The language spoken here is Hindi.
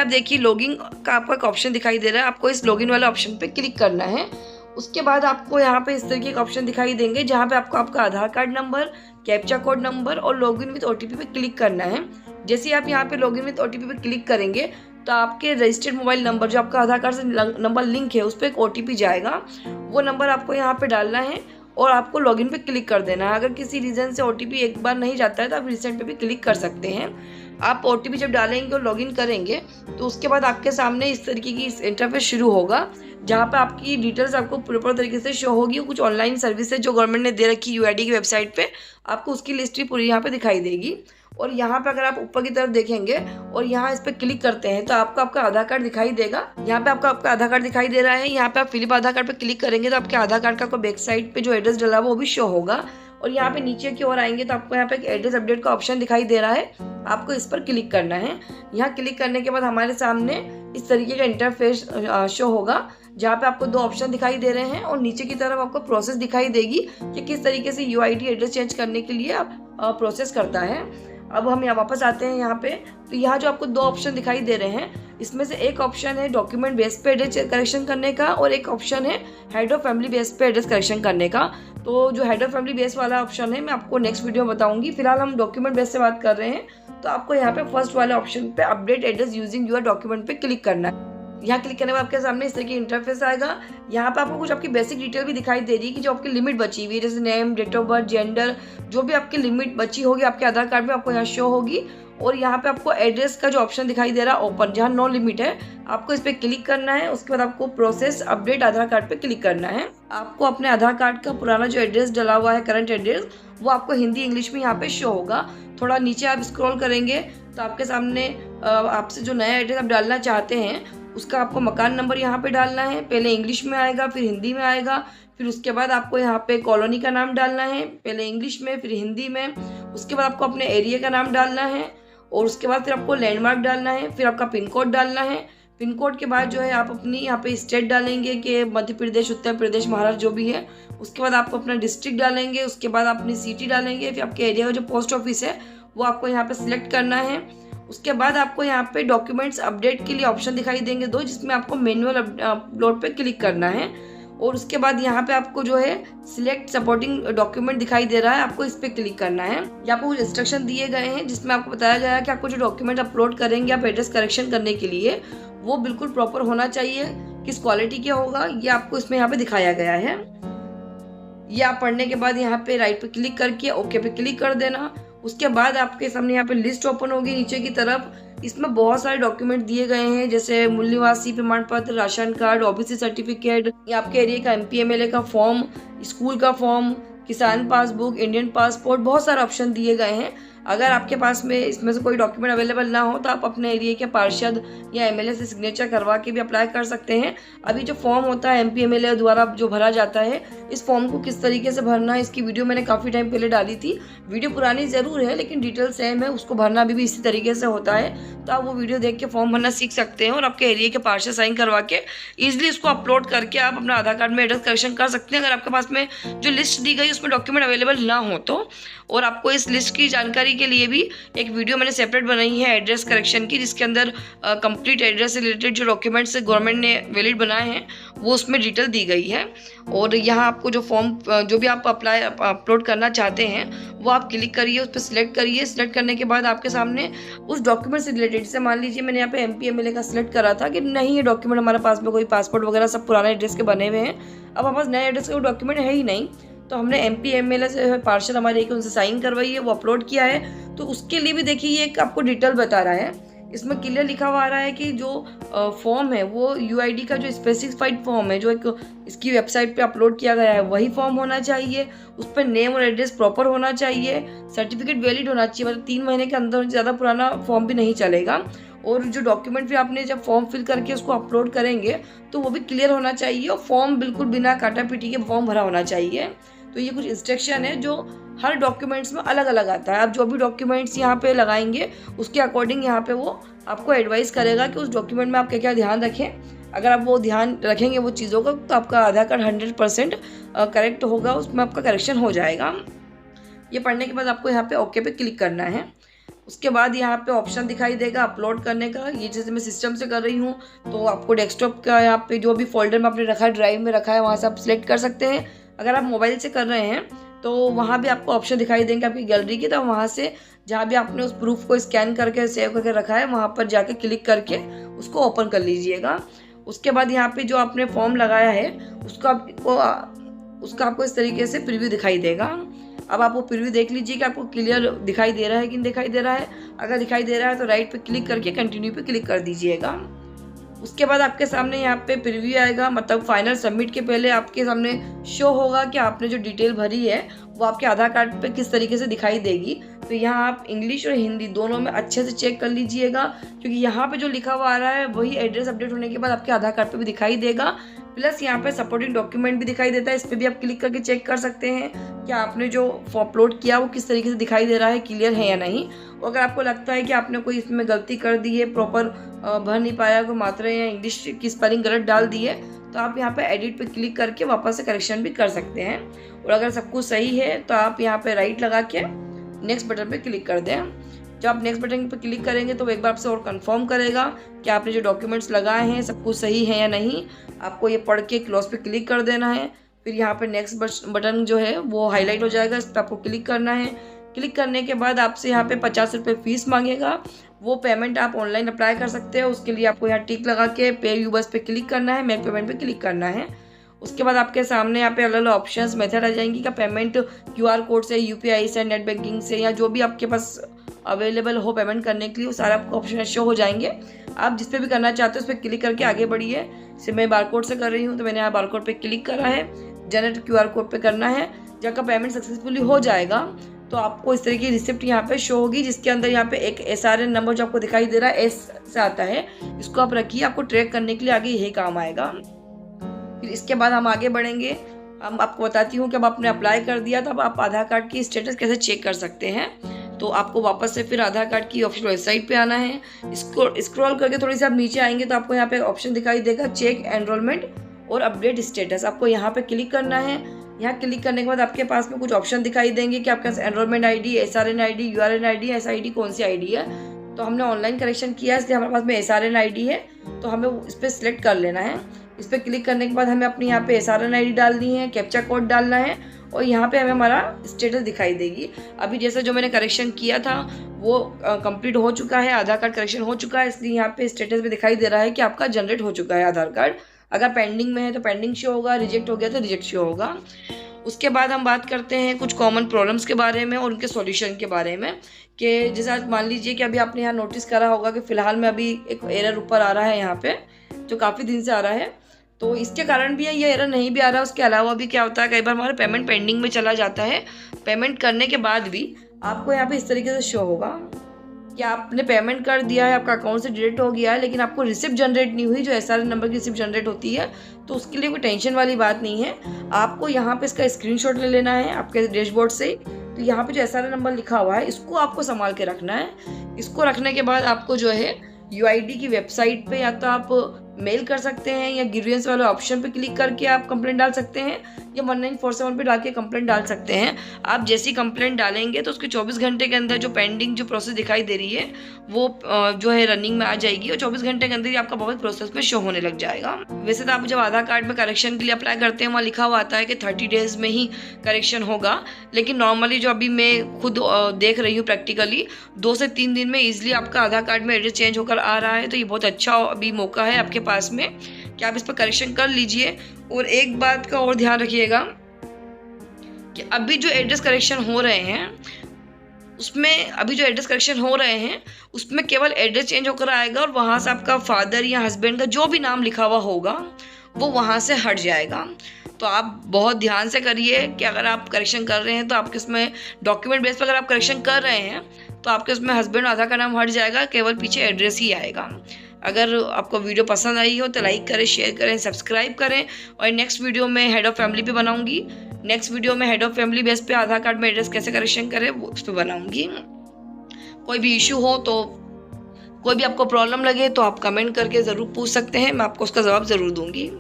आप देखिए लॉगिन का आपको एक ऑप्शन दिखाई दे रहा है, आपको इस लॉगिन वाले ऑप्शन पे क्लिक करना है। उसके बाद आपको यहाँ पे इस तरीके के ऑप्शन दिखाई देंगे जहाँ पे आपको आपका Aadhaar card number, captcha code number और लॉगिन विद ओटीपी पे क्लिक करना है। जैसे ही आप यहाँ पे लॉगिन विद ओटीपी पे क्लिक करेंगे तो आपके रजिस्टर्ड मोबाइल नंबर जो आपका आधार कार्ड से नंबर लिंक है उस पर एक ओटीपी जाएगा, वो नंबर आपको यहाँ पे डालना है और आपको लॉगिन पे क्लिक कर देना है। अगर किसी रीज़न से ओटीपी एक बार नहीं जाता है तो आप रिसेंट पे भी क्लिक कर सकते हैं। आप ओटीपी जब डालेंगे और लॉगिन करेंगे तो उसके बाद आपके सामने इस तरीके की इंटरफेस शुरू होगा जहाँ पे आपकी डिटेल्स आपको प्रॉपर तरीके से शो होगी। कुछ ऑनलाइन सर्विसेज जो गवर्नमेंट ने दे रखी यूआईडी की वेबसाइट पे आपको उसकी लिस्ट ही पूरी यहाँ पे दिखाई देगी। और यहाँ पे अगर आप ऊपर की तरफ देखेंगे और यहाँ इस पर क्लिक करते हैं तो आपको आपका आधार कार्ड दिखाई देगा। यहाँ पे आपका आधार कार्ड दिखाई दे रहा है। यहाँ पे आप फिलिप आधार कार्ड पे क्लिक करेंगे तो आपके आधार कार्ड का बैक साइड पे जो एड्रेस डला हुआ वो भी शो होगा। और यहाँ पे नीचे की ओर आएंगे तो आपको यहाँ पे एक एड्रेस अपडेट का ऑप्शन दिखाई दे रहा है, आपको इस पर क्लिक करना है। यहाँ क्लिक करने के बाद हमारे सामने इस तरीके का इंटरफेस शो होगा जहाँ पे आपको दो ऑप्शन दिखाई दे रहे हैं और नीचे की तरफ आपको प्रोसेस दिखाई देगी कि किस तरीके से यूआईडी एड्रेस चेंज करने के लिए आप प्रोसेस करता है। अब हम यहाँ वापस आते हैं यहाँ पे, तो यहाँ जो आपको दो ऑप्शन दिखाई दे रहे हैं इसमें से एक ऑप्शन है डॉक्यूमेंट बेस पे एड्रेस करेक्शन करने का और एक ऑप्शन है हेड ऑफ फैमिली बेस पे एड्रेस करेक्शन करने का। तो जो हेड ऑफ फैमिली बेस वाला ऑप्शन है मैं आपको नेक्स्ट वीडियो में बताऊंगी। फिलहाल हम डॉक्यूमेंट बेस से बात कर रहे हैं तो आपको यहाँ पे फर्स्ट वाले ऑप्शन पे update address using your document पे क्लिक करना है। यहाँ क्लिक करने के बाद आपके सामने इस तरह की इंटरफेस आएगा। यहाँ पे आपको कुछ आपकी बेसिक डिटेल भी दिखाई दे रही है कि जो आपकी लिमिट बची हुई है, जैसे name, date of birth, gender, जो भी आपकी लिमिट बची होगी आपके आधार कार्ड में आपको यहाँ शो होगी। और यहाँ पे आपको एड्रेस का जो ऑप्शन दिखाई दे रहा है ओपन, जहाँ नो लिमिट है, आपको इस पर क्लिक करना है। उसके बाद आपको प्रोसेस अपडेट आधार कार्ड पे क्लिक करना है। आपको अपने आधार कार्ड का पुराना जो एड्रेस डला हुआ है, करंट एड्रेस, वो आपको हिंदी इंग्लिश में यहाँ पे शो होगा। थोड़ा नीचे आप स्क्रॉल करेंगे तो आपके सामने आपसे जो नया एड्रेस आप डालना चाहते हैं उसका आपको मकान नंबर यहाँ पे डालना है। पहले इंग्लिश में आएगा, फिर हिंदी में आएगा, फिर उसके बाद आपको यहाँ पे कॉलोनी का नाम डालना है, पहले इंग्लिश में फिर हिंदी में। उसके बाद आपको अपने एरिया का नाम डालना है और उसके बाद फिर आपको लैंडमार्क डालना है, फिर आपका पिन कोड डालना है। पिन कोड के बाद जो है आप अपनी यहाँ पे स्टेट डालेंगे कि मध्य प्रदेश, उत्तर प्रदेश, महाराष्ट्र जो भी है। उसके बाद आपको अपना डिस्ट्रिक्ट डालेंगे, उसके बाद अपनी सिटी डालेंगे, फिर आपके एरिया का जो पोस्ट ऑफिस है वो आपको यहाँ पे सिलेक्ट करना है। उसके बाद आपको यहाँ पे डॉक्यूमेंट्स अपडेट के लिए ऑप्शन दिखाई देंगे दो, जिसमें आपको मैनुअल अपलोड पे क्लिक करना है। और उसके बाद यहाँ पे आपको जो है सिलेक्ट सपोर्टिंग डॉक्यूमेंट दिखाई दे रहा है, आपको इस पर क्लिक करना है। यहाँ पे कुछ इंस्ट्रक्शन दिए गए हैं जिसमें आपको बताया गया है कि आपको जो डॉक्यूमेंट अपलोड करेंगे आप एड्रेस करेक्शन करने के लिए वो बिल्कुल प्रॉपर होना चाहिए, किस क्वालिटी का होगा ये आपको इसमें यहाँ पे दिखाया गया है। ये आप पढ़ने के बाद यहाँ पे राइट पे क्लिक करके ओके पे क्लिक कर देना। उसके बाद आपके सामने यहाँ पे लिस्ट ओपन होगी नीचे की तरफ। इसमें बहुत सारे डॉक्यूमेंट दिए गए हैं जैसे मूल निवासी प्रमाण पत्र, राशन कार्ड, ओबीसी सर्टिफिकेट, आपके एरिया का एमपीएमएलए का फॉर्म, स्कूल का फॉर्म, किसान पासबुक, इंडियन पासपोर्ट, बहुत सारे ऑप्शन दिए गए हैं। अगर आपके पास में इसमें से कोई डॉक्यूमेंट अवेलेबल ना हो तो आप अपने एरिया के पार्षद या एमएलए से सिग्नेचर करवा के भी अप्लाई कर सकते हैं। अभी जो फॉर्म होता है एमपीएमएलए द्वारा जो भरा जाता है, इस फॉर्म को किस तरीके से भरना है इसकी वीडियो मैंने काफ़ी टाइम पहले डाली थी। वीडियो पुरानी ज़रूर है लेकिन डिटेल सेम है, उसको भरना भी इसी तरीके से होता है। तो आप वो वीडियो देख के फॉर्म भरना सीख सकते हैं और आपके एरिया के पार्षद साइन करवा के ईजिली उसको अपलोड करके आप अपना आधार कार्ड में एड्रेस करेक्शन कर सकते हैं। अगर आपके पास में जो लिस्ट दी गई उसमें डॉक्यूमेंट अवेलेबल ना हो तो। और आपको इस लिस्ट की जानकारी के लिए भी एक वीडियो मैंने सेपरेट बनाई है एड्रेस करेक्शन की, जिसके अंदर कंप्लीट एड्रेस से रिलेटेड जो डॉक्यूमेंट्स गवर्नमेंट ने वैलिड बनाए हैं वो उसमें डिटेल दी गई है। और यहाँ आपको जो फॉर्म जो भी आप अपलोड करना चाहते हैं वो आप क्लिक करिए, उस पर सिलेक्ट करिए। सिलेक्ट करने के बाद आपके सामने उस डॉक्यूमेंट से रिलेटेड, जैसे मान लीजिए मैंने यहाँ पे एमपीएमएलए का सिलेक्ट करा था कि नहीं ये डॉक्यूमेंट हमारे पास में कोई पासपोर्ट वगैरह सब पुराने एड्रेस के बने हुए हैं, अब हमारे पास नए एड्रेस का डॉक्यूमेंट है ही नहीं, तो हमने एमपीएमएलए से पार्षद हमारे एक उनसे साइन करवाई है, वो अपलोड किया है। तो उसके लिए भी देखिए ये एक आपको डिटेल बता रहा है, इसमें क्लियर लिखा हुआ आ रहा है कि जो फॉर्म है वो यूआईडी का जो स्पेसिफाइड फॉर्म है जो एक इसकी वेबसाइट पे अपलोड किया गया है वही फॉर्म होना चाहिए। उस पर नेम और एड्रेस प्रॉपर होना चाहिए, सर्टिफिकेट वैलिड होना चाहिए, मतलब 3 महीने के अंदर ज़्यादा पुराना फॉर्म भी नहीं चलेगा। और जो डॉक्यूमेंट भी आपने जब फॉर्म फिल करके उसको अपलोड करेंगे तो वो भी क्लियर होना चाहिए और फॉर्म बिल्कुल बिना काटा पीटी के फॉर्म भरा होना चाहिए। तो ये कुछ इंस्ट्रक्शन है जो हर डॉक्यूमेंट्स में अलग अलग आता है। आप जो भी डॉक्यूमेंट्स यहाँ पे लगाएंगे उसके अकॉर्डिंग यहाँ पे वो आपको एडवाइस करेगा कि उस डॉक्यूमेंट में आप क्या क्या ध्यान रखें। अगर आप वो ध्यान रखेंगे वो चीज़ों का तो आपका आधार कार्ड 100% करेक्ट होगा, उसमें आपका करेक्शन हो जाएगा। ये पढ़ने के बाद आपको यहाँ पे ओके पे क्लिक करना है। उसके बाद यहाँ पे ऑप्शन दिखाई देगा अपलोड करने का। ये जैसे मैं सिस्टम से कर रही हूँ तो आपको डेस्कटॉप का यहाँ पे जो भी फोल्डर में आपने रखा है, ड्राइव में रखा है, वहाँ से आप सिलेक्ट कर सकते हैं। अगर आप मोबाइल से कर रहे हैं तो वहाँ भी आपको ऑप्शन दिखाई देंगे आपकी गैलरी की, तो वहाँ से जहाँ भी आपने उस प्रूफ को स्कैन करके सेव करके रखा है वहाँ पर जाके क्लिक करके उसको ओपन कर लीजिएगा। उसके बाद यहाँ पे जो आपने फॉर्म लगाया है उसका आपको इस तरीके से प्रीव्यू दिखाई देगा। अब आप वो प्रीव्यू देख लीजिए कि आपको क्लियर दिखाई दे रहा है कि नहीं दिखाई दे रहा है। अगर दिखाई दे रहा है तो राइट पे क्लिक करके कंटिन्यू पे क्लिक कर दीजिएगा। उसके बाद आपके सामने यहाँ पे प्रीव्यू आएगा, मतलब फाइनल सबमिट के पहले आपके सामने शो होगा कि आपने जो डिटेल भरी है वो आपके आधार कार्ड पे किस तरीके से दिखाई देगी। तो यहाँ आप इंग्लिश और हिंदी दोनों में अच्छे से चेक कर लीजिएगा, क्योंकि यहाँ पे जो लिखा हुआ आ रहा है वही एड्रेस अपडेट होने के बाद आपके आधार कार्ड पे भी दिखाई देगा। प्लस यहाँ पे सपोर्टिंग डॉक्यूमेंट भी दिखाई देता है, इस पर भी आप क्लिक करके चेक कर सकते हैं कि आपने जो अपलोड किया वो किस तरीके से दिखाई दे रहा है, क्लियर है या नहीं। अगर आपको लगता है कि आपने कोई इसमें गलती कर दी है, प्रॉपर भर नहीं पाया, कोई मात्रा या इंग्लिश की स्पेलिंग गलत डाल दी है, तो आप यहाँ पे एडिट पे क्लिक करके वापस से करेक्शन भी कर सकते हैं। और अगर सब कुछ सही है तो आप यहाँ पे राइट लगा के नेक्स्ट बटन पे क्लिक कर दें। जब आप नेक्स्ट बटन पे क्लिक करेंगे तो वो एक बार आपसे और कंफर्म करेगा कि आपने जो डॉक्यूमेंट्स लगाए हैं सब कुछ सही है या नहीं। आपको ये पढ़ के क्लोज पे क्लिक कर देना है। फिर यहाँ पे नेक्स्ट बटन जो है वो हाईलाइट हो जाएगा, इस पर आपको क्लिक करना है। क्लिक करने के बाद आपसे यहाँ पे 50 रुपये फीस मांगेगा। वो पेमेंट आप ऑनलाइन अप्लाई कर सकते हैं। उसके लिए आपको यहाँ टिक लगा के पे यू बस पे क्लिक करना है, मेक पेमेंट पे क्लिक करना है। उसके बाद आपके सामने यहाँ पे अलग अलग ऑप्शंस मेथड आ जाएंगी का पेमेंट QR कोड से, UPI से, नेट बैंकिंग से, या जो भी आपके पास अवेलेबल हो पेमेंट करने के लिए, वो सारे आपको ऑप्शन शो हो जाएंगे। आप जिस पे भी करना चाहते हो उस पर क्लिक करके आगे बढ़िए। जैसे मैं बारकोड से कर रही हूँ तो मैंने यहाँ बारकोड पे क्लिक करा है, जनरेट QR कोड पे करना है। जब आपका पेमेंट सक्सेसफुली हो जाएगा तो आपको इस तरह की रिसिप्ट यहाँ पे शो होगी, जिसके अंदर यहाँ पे एक SRN नंबर जो आपको दिखाई दे रहा है S से आता है, इसको आप रखिए, आपको ट्रैक करने के लिए आगे यही काम आएगा। फिर इसके बाद हम आगे बढ़ेंगे। हम आपको बताती हूँ कि अब आपने अप्लाई कर दिया तो अब आप आधार कार्ड की स्टेटस कैसे चेक कर सकते हैं। तो आपको वापस से फिर आधार कार्ड की ऑफिशियल वेबसाइट पे आना है। इसको स्क्रॉल करके थोड़ी सी आप नीचे आएंगे तो आपको यहाँ पे ऑप्शन दिखाई देगा चेक एनरोलमेंट और अपडेट स्टेटस। आपको यहाँ पे क्लिक करना है। यहाँ क्लिक करने के बाद आपके पास में कुछ ऑप्शन दिखाई देंगे कि आपके पास enrolment ID, SRN ID, URN ID, SID कौन सी ID है। तो हमने ऑनलाइन करेक्शन किया है इसलिए हमारे पास में SRN ID है, तो हमें इस पर सिलेक्ट कर लेना है। इस पर क्लिक करने के बाद हमें अपनी यहाँ पे SRN ID डालनी है, कैप्चा कोड डालना है और यहाँ पे हमें हमारा स्टेटस दिखाई देगी। अभी जैसे जो मैंने करेक्शन किया था वो कंप्लीट हो चुका है, आधार कार्ड करेक्शन हो चुका है, इसलिए यहाँ पे स्टेटस में दिखाई दे रहा है कि आपका जनरेट हो चुका है आधार कार्ड। अगर पेंडिंग में है तो पेंडिंग शो होगा, रिजेक्ट हो गया तो रिजेक्ट शो होगा। उसके बाद हम बात करते हैं कुछ कॉमन प्रॉब्लम्स के बारे में और उनके सॉल्यूशन के बारे में। कि जैसे आज मान लीजिए कि अभी आपने यहाँ नोटिस करा होगा कि फ़िलहाल में अभी एक एरर ऊपर आ रहा है यहाँ पे, जो काफ़ी दिन से आ रहा है। तो इसके कारण भी है, ये एरर नहीं भी आ रहा है, उसके अलावा भी क्या होता है, कई बार हमारा पेमेंट पेंडिंग में चला जाता है। पेमेंट करने के बाद भी आपको यहाँ पे इस तरीके से शो होगा कि आपने पेमेंट कर दिया है, आपका अकाउंट से डिलीट हो गया है, लेकिन आपको रिसिप्ट जनरेट नहीं हुई, जो SRN नंबर की रिसिप्ट जनरेट होती है। तो उसके लिए कोई टेंशन वाली बात नहीं है। आपको यहाँ पे इसका स्क्रीनशॉट ले लेना है आपके डैशबोर्ड से। तो यहाँ पे जो SRN नंबर लिखा हुआ है इसको आपको संभाल के रखना है। इसको रखने के बाद आपको जो है UID की वेबसाइट पे या तो आप मेल कर सकते हैं या ग्रीवेंस वाले ऑप्शन पे क्लिक करके आप कंप्लेंट डाल सकते हैं, या 1947 पे डाल के कंप्लेंट डाल सकते हैं। आप जैसी कंप्लेंट डालेंगे तो उसके 24 घंटे के अंदर जो पेंडिंग जो प्रोसेस दिखाई दे रही है वो जो है रनिंग में आ जाएगी और 24 घंटे के अंदर ही आपका बहुत प्रोसेस पे शो होने लग जाएगा। वैसे तो आप जब आधार कार्ड में करेक्शन के लिए अप्लाई करते हैं वहाँ लिखा हुआ आता है कि 30 डेज में ही करेक्शन होगा, लेकिन नॉर्मली जो अभी मैं खुद देख रही हूँ प्रैक्टिकली 2 से 3 दिन में ईजिली आपका आधार कार्ड में एड्रेस चेंज होकर आ रहा है। तो ये बहुत अच्छा अभी मौका है आपके पास में कि आप इस पर करेक्शन कर लीजिए। और एक बात का और ध्यान रखिएगा कि अभी जो एड्रेस करेक्शन हो रहे हैं उसमें केवल एड्रेस चेंज होकर आएगा और वहाँ से आपका फादर या हस्बैंड का जो भी नाम लिखा हुआ होगा वो वहाँ से हट जाएगा। तो आप बहुत ध्यान से करिए कि अगर आप करेक्शन कर रहे हैं तो आपके उसमें डॉक्यूमेंट बेस पर अगर आप करेक्शन कर रहे हैं तो आपके उसमें हस्बैंड आधार का नाम हट जाएगा, केवल पीछे एड्रेस ही आएगा। अगर आपको वीडियो पसंद आई हो तो लाइक करें, शेयर करें, सब्सक्राइब करें। और नेक्स्ट वीडियो में हेड ऑफ़ फैमिली पे बनाऊंगी। नेक्स्ट वीडियो में हेड ऑफ़ फैमिली बेस पे आधार कार्ड में एड्रेस कैसे करेक्शन करें वो उस पर बनाऊंगी। कोई भी इशू हो तो कोई भी आपको प्रॉब्लम लगे तो आप कमेंट करके ज़रूर पूछ सकते हैं, मैं आपको उसका जवाब ज़रूर दूंगी।